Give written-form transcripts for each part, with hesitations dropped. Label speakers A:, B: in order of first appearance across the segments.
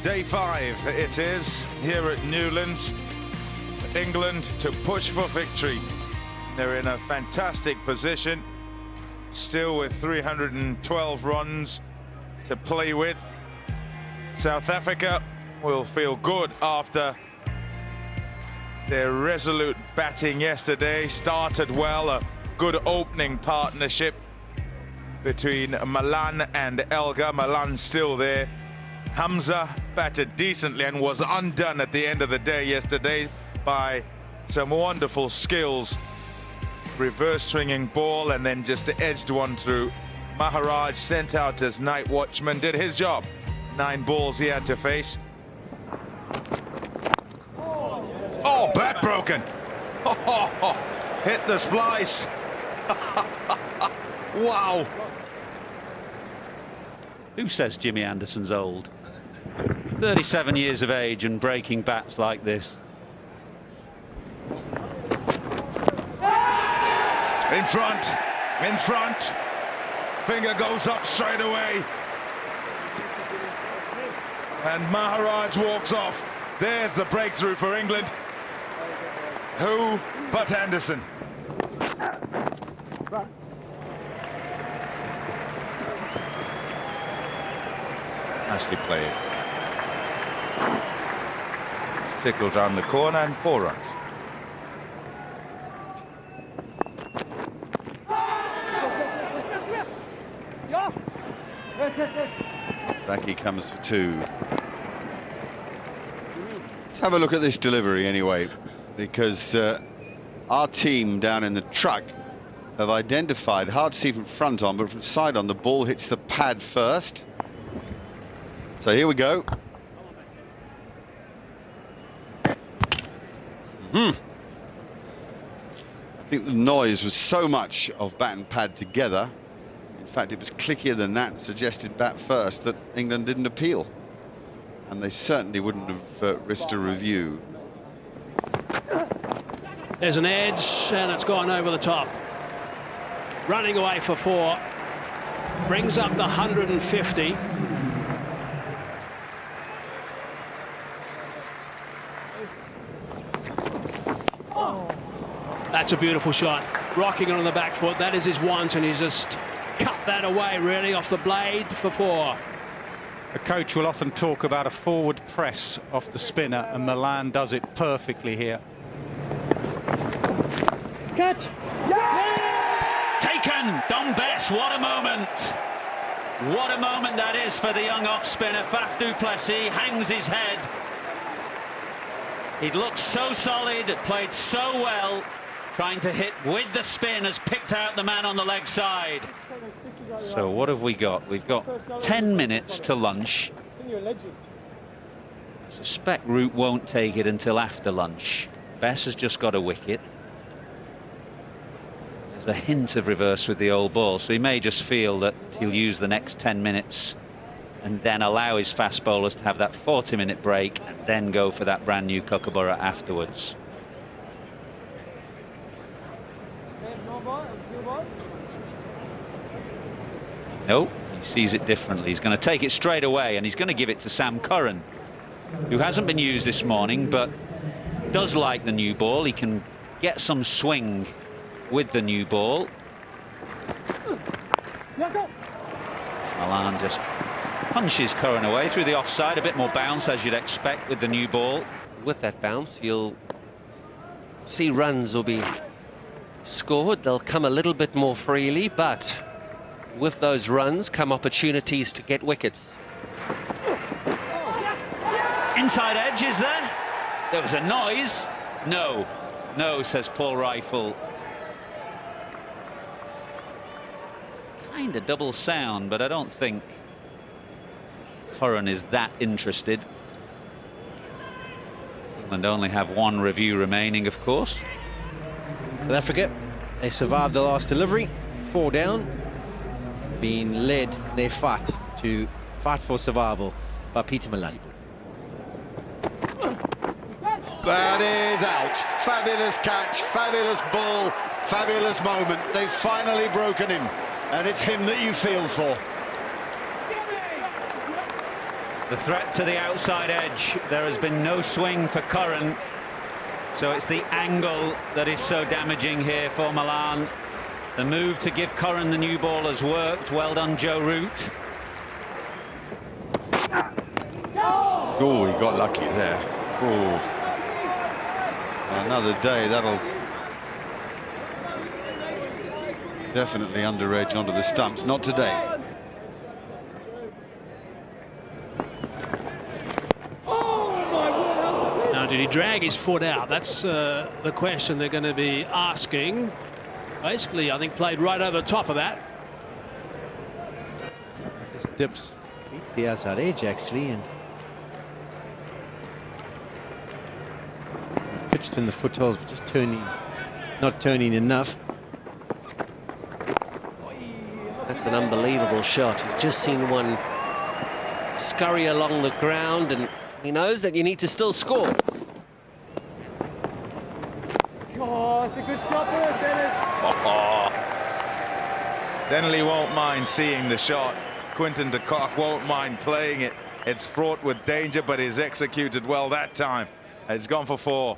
A: Day 5 it is here at Newlands. England to push for victory. They're in a fantastic position, still with 312 runs to play with. South Africa will feel good after their resolute batting yesterday. Started well, a good opening partnership between Malan and Elgar. Malan still there. Hamza batted decently and was undone at the end of the day yesterday by some wonderful skills. Reverse swinging ball and then just edged one through. Maharaj sent out as night watchman, did his job. 9 balls he had to face. Oh, bat broken. Hit the splice. Wow.
B: Who says Jimmy Anderson's old? 37 years of age and breaking bats like this.
A: In front, in front. Finger goes up straight away. And Maharaj walks off. There's the breakthrough for England. Who but Anderson? Nicely played. Tickled down the corner and 4 runs.
C: Back he comes for 2. Let's have a look at this delivery anyway, because our team down in the truck have identified, hard to see from front on, but from side on, the ball hits the pad first. So here we go. I think the noise was so much of bat and pad together. In fact, it was clickier than that, suggested bat first, that England didn't appeal. And they certainly wouldn't have risked a review.
D: There's an edge, and it's gone over the top. Running away for 4. Brings up the 150. That's a beautiful shot. Rocking it on the back foot. That is his want, and he's just cut that away, really, off the blade for 4.
E: A coach will often talk about a forward press off the spinner, and Malan does it perfectly here.
F: Catch!
B: Taken! Dom Bess, what a moment! What a moment that is for the young off-spinner. Faf du Plessis hangs his head. He looked so solid, played so well. Trying to hit with the spin, has picked out the man on the leg side. So what have we got? We've got 10 minutes to lunch. I suspect Root won't take it until after lunch. Bess has just got a wicket. There's a hint of reverse with the old ball, so he may just feel that he'll use the next 10 minutes and then allow his fast bowlers to have that 40-minute break and then go for that brand new Kookaburra afterwards. No, he sees it differently. He's going to take it straight away, and he's going to give it to Sam Curran, who hasn't been used this morning but does like the new ball. He can get some swing with the new ball. Malan just punches Curran away through the offside. A bit more bounce, as you'd expect with the new ball.
G: With that bounce, you'll see runs will be scored. They'll come a little bit more freely, but with those runs come opportunities to get wickets.
B: Inside edge, is there? There was a noise. No, no, says Paul Rifle. Kind of double sound, but I don't think Curran is that interested. England only have 1 review remaining, of course.
G: South Africa, they survived the last delivery, 4 down, being led their fight to fight for survival by Peter Malan.
C: That is out. Fabulous catch, fabulous ball, fabulous moment. They've finally broken him, and it's him that you feel for.
B: The threat to the outside edge. There has been no swing for Curran, so it's the angle that is so damaging here for Malan. The move to give Curran the new ball has worked. Well done, Joe Root.
C: Oh, he got lucky there. Oh, another day that'll definitely under edge onto the stumps. Not today.
D: Now, did he drag his foot out? That's the question they're going to be asking. Basically, I think played right over the top of that.
F: Just dips, beats the outside edge actually, and pitched in the footholes, but just not turning enough.
G: That's an unbelievable shot. He's just seen one scurry along the ground, and he knows that you need to still score.
H: Oh, it's a good shot for us, Dennis.
A: Denley won't mind seeing the shot. Quinton de Kock won't mind playing it. It's fraught with danger, but he's executed well that time. It's gone for 4.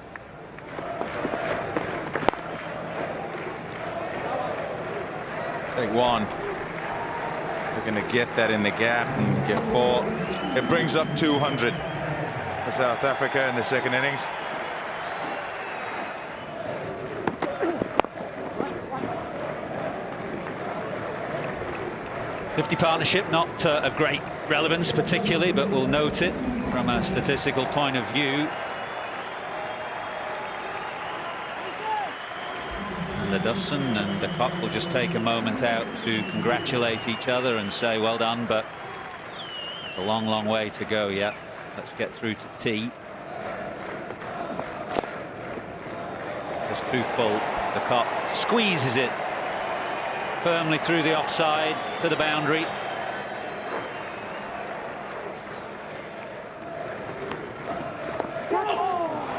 A: Take 1. We're going to get that in the gap and get 4. It brings up 200 for South Africa in the second innings.
B: '50 partnership, not of great relevance particularly, but we'll note it from a statistical point of view. And Dustin and de Kock will just take a moment out to congratulate each other and say well done, but it's a long, long way to go yet. Let's get through to tea. Just too full. De Kock squeezes it firmly through the offside to the boundary.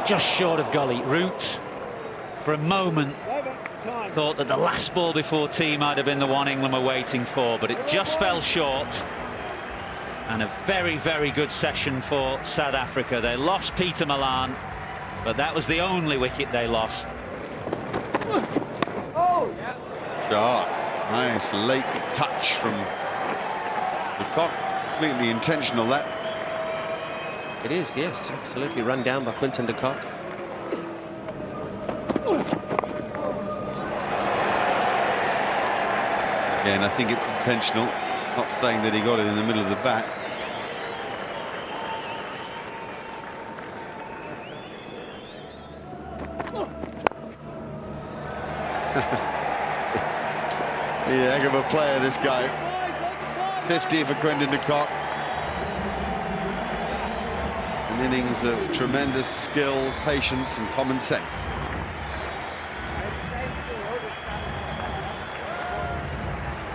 B: Just short of gully. Root for a moment thought that the last ball before tea might have been the one England were waiting for, but it just fell short. And a very, very good session for South Africa. They lost Peter Malan, but that was the only wicket they lost.
C: Sharp. Nice late touch from de Kock. Completely intentional, that.
G: It is, yes, absolutely run down by Quinton de Kock.
C: Again, I think it's intentional. Not saying that he got it in the middle of the bat. Yeah, heck of a player, this guy. 50 for Quinton de Kock. An innings of tremendous skill, patience and common sense.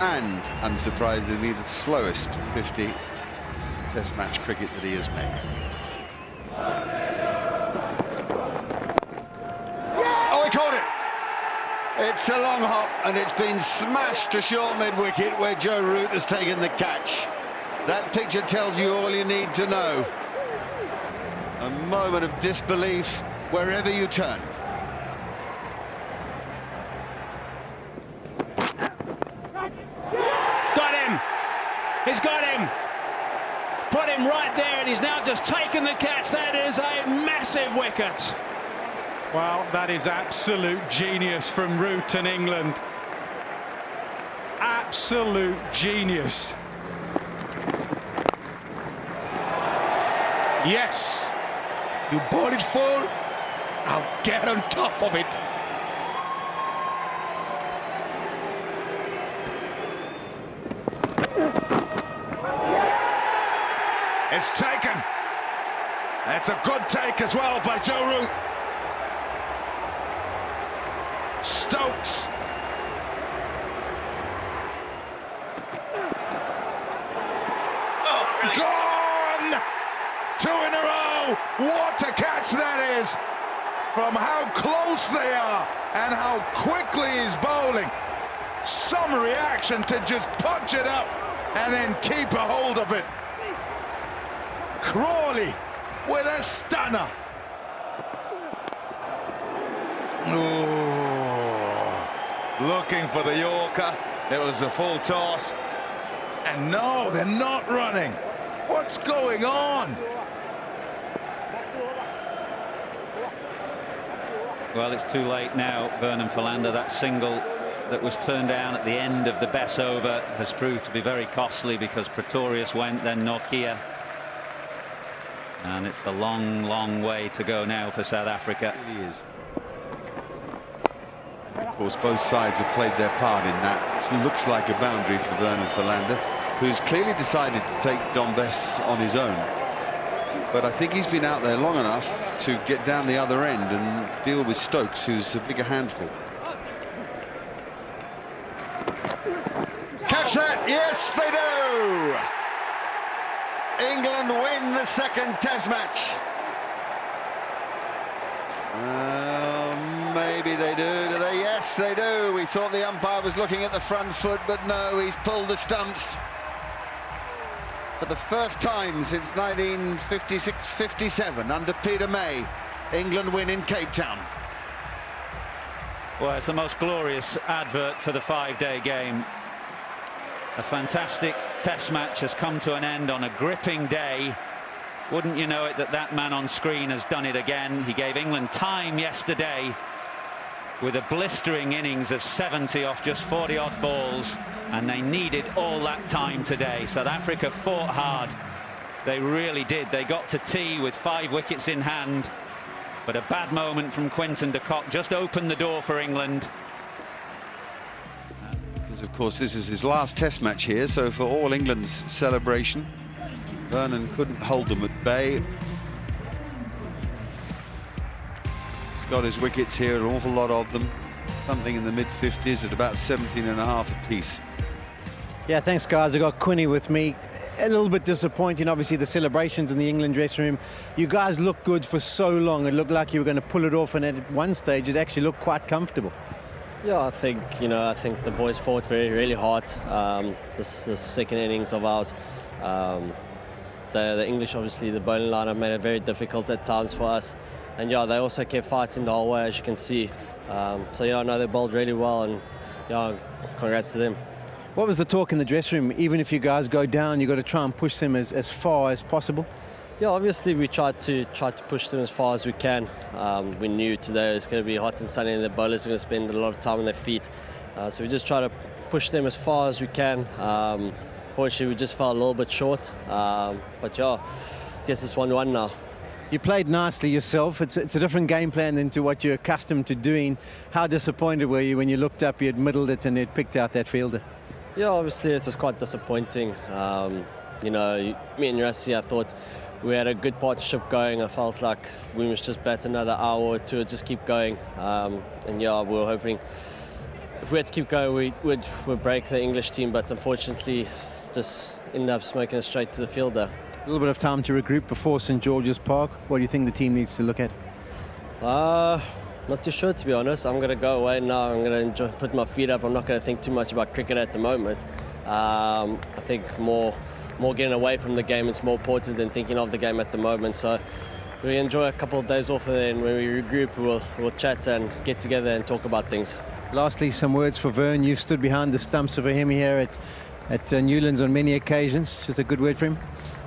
C: And, unsurprisingly, the slowest 50 Test match cricket that he has made. Oh, he caught it! It's a long hop, and it's been smashed to short mid-wicket, where Joe Root has taken the catch. That picture tells you all you need to know. A moment of disbelief wherever you turn.
D: Got him. He's got him. Put him right there, and he's now just taken the catch. That is a massive wicket.
E: Well, that is absolute genius from Root and England. Absolute genius. Yes, you ball it full, I'll get on top of it.
A: It's taken. That's a good take as well by Joe Root. Stokes. Gone! 2 in a row. What a catch that is. From how close they are and how quickly he's bowling. Some reaction to just punch it up and then keep a hold of it. Crawley with a stunner. Ooh, looking for the Yorker. It was a full toss. And no, they're not running. What's going on?
B: Well, it's too late now, Vernon Philander. That single that was turned down at the end of the Bess over has proved to be very costly because Pretorius went, then Nortje. And it's a long, long way to go now for South Africa.
C: It really is. And of course, both sides have played their part in that. It looks like a boundary for Vernon Philander, who's clearly decided to take Dom Bess on his own. But I think he's been out there long enough to get down the other end and deal with Stokes, who's a bigger handful. Catch that! Yes, they do! England win the second Test match. Maybe they do they? Yes, they do. We thought the umpire was looking at the front foot, but no, he's pulled the stumps. For the first time since 1956-57, under Peter May, England win in Cape Town.
B: Well, it's the most glorious advert for the five-day game. A fantastic Test match has come to an end on a gripping day. Wouldn't you know it that that man on screen has done it again. He gave England time yesterday with a blistering innings of 70 off just 40-odd balls, and they needed all that time today. South Africa fought hard. They really did. They got to tea with 5 wickets in hand, but a bad moment from Quinton de Kock just opened the door for England.
C: Because of course this is his last Test match here, so for all England's celebration, Vernon couldn't hold them at bay. He's got his wickets here, an awful lot of them, something in the mid-50s at about 17.5 apiece.
F: Yeah, thanks, guys. I got Quinny with me. A little bit disappointing, obviously, the celebrations in the England dressing room. You guys looked good for so long. It looked like you were going to pull it off, and at one stage it actually looked quite comfortable.
I: Yeah, I think the boys fought really hard. This second innings of ours. The English, obviously, the bowling lineup made it very difficult at times for us. And yeah, they also kept fighting the whole way, as you can see. So yeah, no, they bowled really well, and yeah, congrats to them.
F: What was the talk in the dressing room? Even if you guys go down, you've got to try and push them as far as possible.
I: Yeah, obviously we tried to push them as far as we can. We knew today it was going to be hot and sunny, and the bowlers are going to spend a lot of time on their feet. So we just try to push them as far as we can. Fortunately, we just fell a little bit short. But yeah, I guess it's 1-1 now.
F: You played nicely yourself. It's a different game plan than to what you're accustomed to doing. How disappointed were you when you looked up, you had middled it, and you'd picked out that fielder?
I: Yeah, obviously it was quite disappointing. You know, me and Rassie, I thought we had a good partnership going. I felt like we must just bat another hour or two, just keep going. And yeah, we were hoping if we had to keep going, we'd break the English team, but unfortunately just ended up smoking it straight to the fielder.
F: A little bit of time to regroup before St George's Park. What do you think the team needs to look at?
I: Not too sure, to be honest. I'm going to go away now. I'm going to put my feet up. I'm not going to think too much about cricket at the moment. I think more getting away from the game is more important than thinking of the game at the moment. So we enjoy a couple of days off, and then when we regroup, we'll chat and get together and talk about things. Lastly, some words for Vern. You've stood behind the stumps of him here at Newlands on many occasions. Just a good word for him.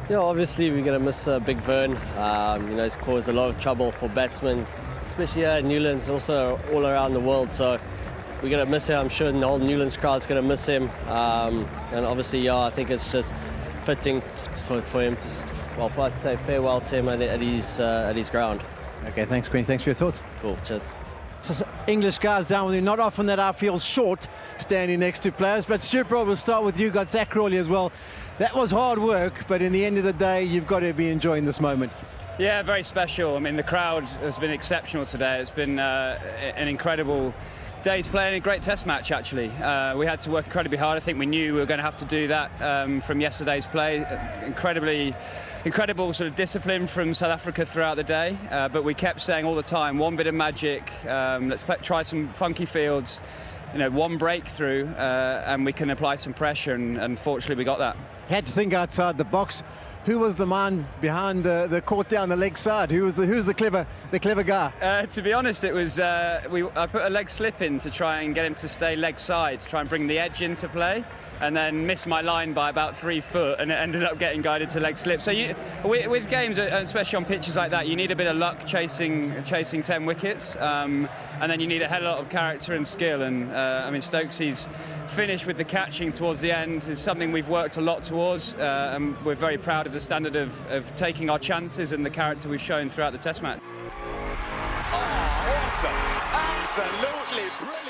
I: Yeah, obviously we're going to miss Big Vern. You know, he's caused a lot of trouble for batsmen, especially here at Newlands, also all around the world. So we're going to miss him. I'm sure the whole Newlands crowd's going to miss him. And obviously, yeah, I think it's just fitting for him to, well, for us to say farewell to him at his ground. Okay, thanks, Quinn. Thanks for your thoughts. Cool, cheers. So English guys down with you. Not often that I feel short standing next to players, but Stuart Broad, we'll start with you. Got Zach Crawley as well. That was hard work, but in the end of the day, you've got to be enjoying this moment.
J: Yeah, very special. I mean, the crowd has been exceptional today. It's been an incredible day to play in a great Test match, actually. We had to work incredibly hard. I think we knew we were going to have to do that from yesterday's play. Incredible sort of discipline from South Africa throughout the day, but we kept saying all the time, one bit of magic, let's try some funky fields, you know, one breakthrough, and we can apply some pressure, and fortunately we got that.
F: Had to think outside the box. who was the man behind the court down the leg side? Who's the clever guy?
J: To be honest, it was I put a leg slip in to try and get him to stay leg side, to try and bring the edge into play, and then missed my line by about 3 foot, and it ended up getting guided to leg slip. So with games, especially on pitches like that, you need a bit of luck chasing 10 wickets, and then you need a hell of a lot of character and skill. And I mean, Stokesy's finish with the catching towards the end is something we've worked a lot towards, and we're very proud of the standard of taking our chances and the character we've shown throughout the Test match.
K: Oh, awesome! Absolutely brilliant!